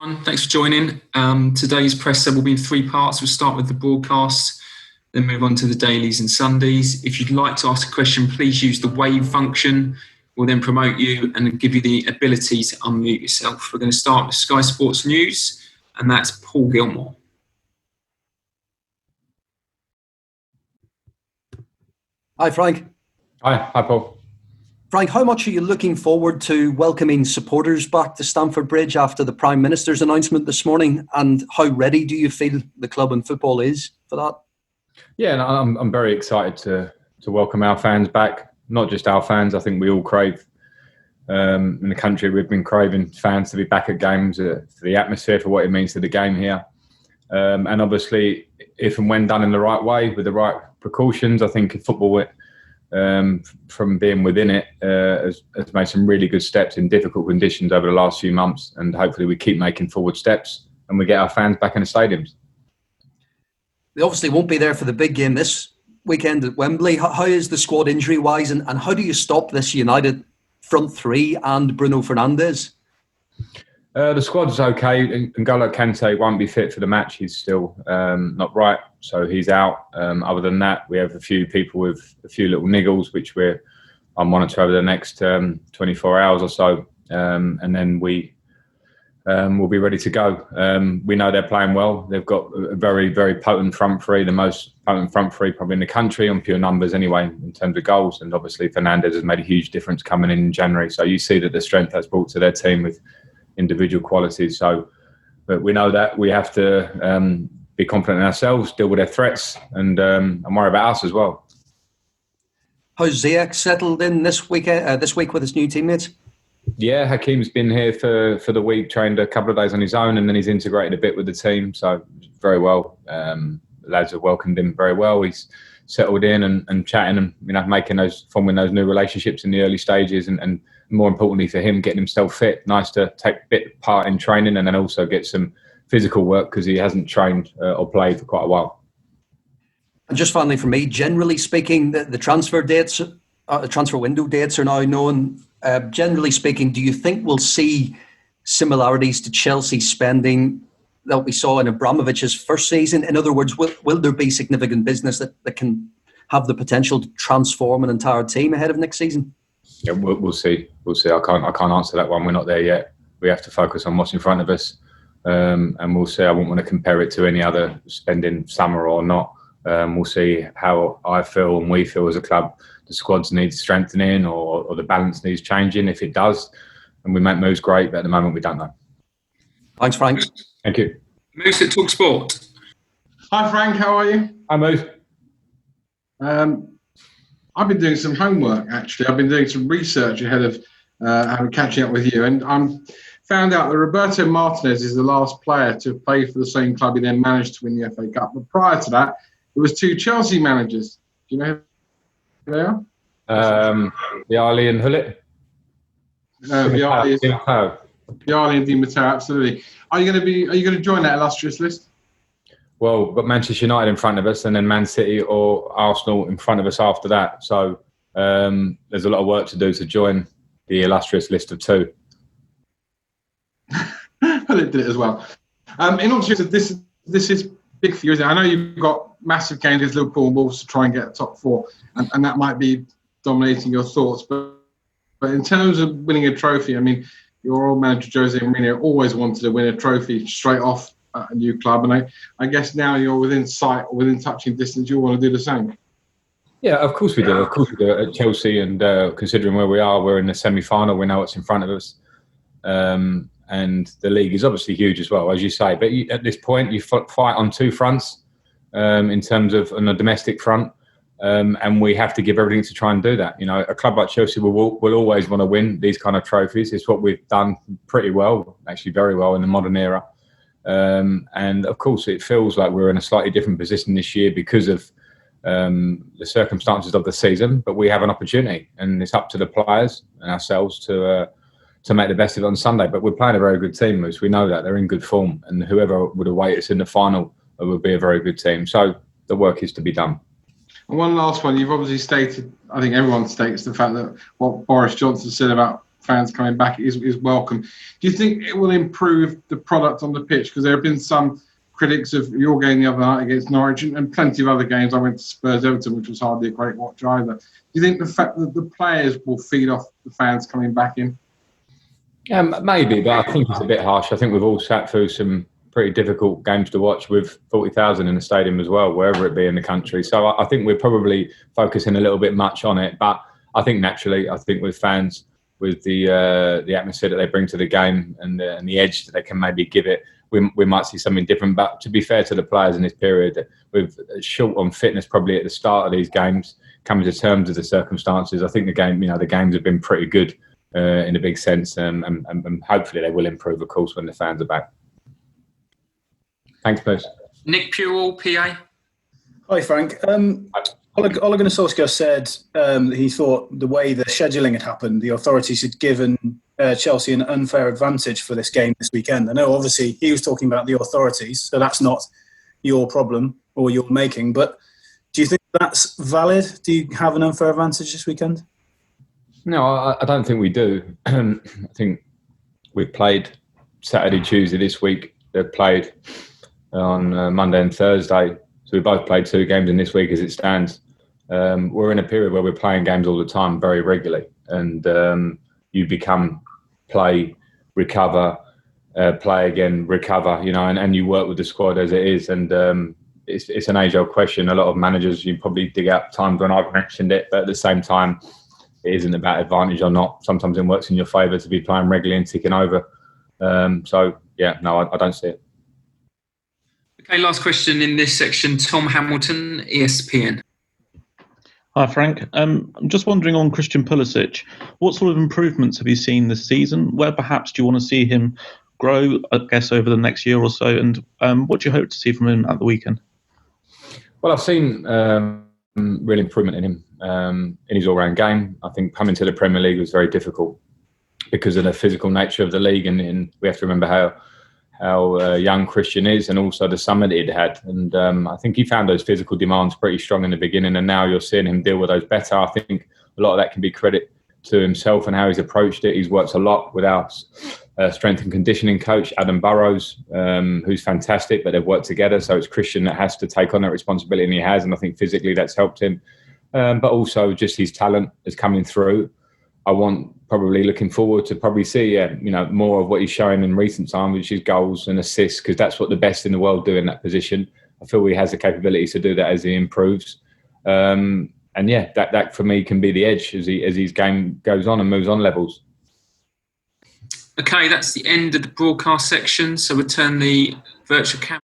Thanks for joining. Today's presser will be in three parts. We'll start with the broadcasts, then move on to the dailies and Sundays. If you'd like to ask a question, please use the wave function. We'll then promote you and give you the ability to unmute yourself. We're going to start with Sky Sports News, and that's Paul Gilmore. Hi, Frank. Hi, Paul. Frank, how much are you looking forward to welcoming supporters back to Stamford Bridge after the Prime Minister's announcement this morning? And how ready do you feel the club and football is for that? Yeah, and I'm very excited to welcome our fans back. Not just our fans. I think we all crave, in the country, we've been craving fans to be back at games, for the atmosphere, for what it means to the game here. And obviously, if and when done in the right way, with the right precautions, I think football, from being within it, has made some really good steps in difficult conditions over the last few months, and hopefully we keep making forward steps and we get our fans back in the stadiums. They obviously won't be there for the big game this weekend at Wembley. How is the squad injury-wise, and how do you stop this United front three and Bruno Fernandes? The squad's okay. N'Golo Kante won't be fit for the match. He's still not right, so he's out. Other than that, we have a few people with a few little niggles, which I'll monitor over the next 24 hours or so, and then we'll be ready to go. We know they're playing well. They've got a very, very potent front three, the most potent front three probably in the country on pure numbers anyway, in terms of goals. And obviously Fernandes has made a huge difference coming in January. So you see that the strength that's brought to their team with individual qualities. But we know that we have to be confident in ourselves, deal with their threats, and worry about us as well. How's Ziyech settled in this week with his new teammates? Yeah, Hakeem's been here for the week, trained a couple of days on his own, and then he's integrated a bit with the team. So very well. The lads have welcomed him very well. He's settled in and chatting and forming those new relationships in the early stages, and more importantly for him, getting himself fit. Nice to take a bit part in training and then also get some physical work because he hasn't trained or played for quite a while. And just finally for me, generally speaking, the transfer window dates are now known. Generally speaking, do you think we'll see similarities to Chelsea spending that we saw in Abramovich's first season? In other words, will there be significant business that can have the potential to transform an entire team ahead of next season? Yeah, we'll see. We'll see. I can't answer that one. We're not there yet. We have to focus on what's in front of us, and we'll see. I won't want to compare it to any other spending summer or not. We'll see how I feel and we feel as a club. The squads need strengthening or the balance needs changing. If it does, and we make moves, great. But at the moment, we don't know. Thanks, Frank. Thank you. Moose at Talk Sport. Hi, Frank. How are you? Hi, Moose. I've been doing some homework, actually. I've been doing some research ahead of catching up with you. And I found out that Roberto Martinez is the last player to play for the same club he then managed to win the FA Cup. But prior to that, there was two Chelsea managers. Do you know who they are? Vialli and Hullet. Vialli and Di Matteo, absolutely. Are you going to join that illustrious list? Well, we've got Manchester United in front of us and then Man City or Arsenal in front of us after that. So there's a lot of work to do to join the illustrious list of two. Well, it did it as well. In all seriousness, this is big for you, isn't it? I know you've got massive games against Liverpool and Wolves to try and get a top four, and that might be dominating your thoughts. But in terms of winning a trophy, I mean, your old manager, Jose Mourinho, always wanted to win a trophy straight off a new club, and I guess now you're within sight or within touching distance, you want to do the same. Yeah, of course we do. Of course we do at Chelsea, and considering where we are, we're in the semi-final. We know what's in front of us, and the league is obviously huge as well, as you say. But at this point, you fight on two fronts in terms of on the domestic front, and we have to give everything to try and do that. You know, a club like Chelsea will always want to win these kind of trophies. It's what we've done pretty well, actually very well in the modern era. And of course, it feels like we're in a slightly different position this year because of the circumstances of the season. But we have an opportunity, and it's up to the players and ourselves to make the best of it on Sunday. But we're playing a very good team, Moose. We know that they're in good form, and whoever would await us in the final would be a very good team. So the work is to be done. And one last one. You've obviously stated, I think everyone states the fact that what Boris Johnson said about fans coming back is welcome. Do you think it will improve the product on the pitch? Because there have been some critics of your game the other night against Norwich and plenty of other games. I went to Spurs Everton, which was hardly a great watch either. Do you think the fact that the players will feed off the fans coming back in? Yeah, maybe, but I think it's a bit harsh. I think we've all sat through some pretty difficult games to watch with 40,000 in the stadium as well, wherever it be in the country. So I think we're probably focusing a little bit much on it. But I think naturally, I think with fans, with the atmosphere that they bring to the game and the edge that they can maybe give it, we might see something different. But to be fair to the players in this period, with short on fitness probably at the start of these games, coming to terms with the circumstances, I think the games have been pretty good in a big sense, and hopefully they will improve, of course, when the fans are back. Thanks, Bruce. Nick Pewell, PA. Hi, Frank. Ole Gunnar Solskjaer said that he thought the way the scheduling had happened, the authorities had given Chelsea an unfair advantage for this game this weekend. I know, obviously, he was talking about the authorities, so that's not your problem or your making. But do you think that's valid? Do you have an unfair advantage this weekend? No, I don't think we do. I think we've played Saturday, Tuesday this week. They've played on Monday and Thursday. So we both played 2 games in this week as it stands. We're in a period where we're playing games all the time, very regularly. And you become play, recover, play again, recover, and you work with the squad as it is. And it's an age-old question. A lot of managers, you probably dig out times when I've mentioned it, but at the same time, it isn't about advantage or not. Sometimes it works in your favour to be playing regularly and ticking over. I don't see it. Okay, last question in this section. Tom Hamilton, ESPN. Hi, Frank. I'm just wondering on Christian Pulisic, what sort of improvements have you seen this season? Where perhaps do you want to see him grow, I guess, over the next year or so? And what do you hope to see from him at the weekend? Well, I've seen real improvement in him in his all-round game. I think coming to the Premier League was very difficult because of the physical nature of the league, and we have to remember how young Christian is, and also the summer that he'd had. And I think he found those physical demands pretty strong in the beginning, and now you're seeing him deal with those better. I think a lot of that can be credit to himself and how he's approached it. He's worked a lot with our strength and conditioning coach, Adam Burrows, who's fantastic, but they've worked together. So it's Christian that has to take on that responsibility, and he has, and I think physically that's helped him. But also just his talent is coming through. I want probably looking forward to probably see more of what he's showing in recent time, which is goals and assists, because that's what the best in the world do in that position. I feel he has the capabilities to do that as he improves. That for me can be the edge as his game goes on and moves on levels. Okay, that's the end of the broadcast section. So we'll turn the virtual camera.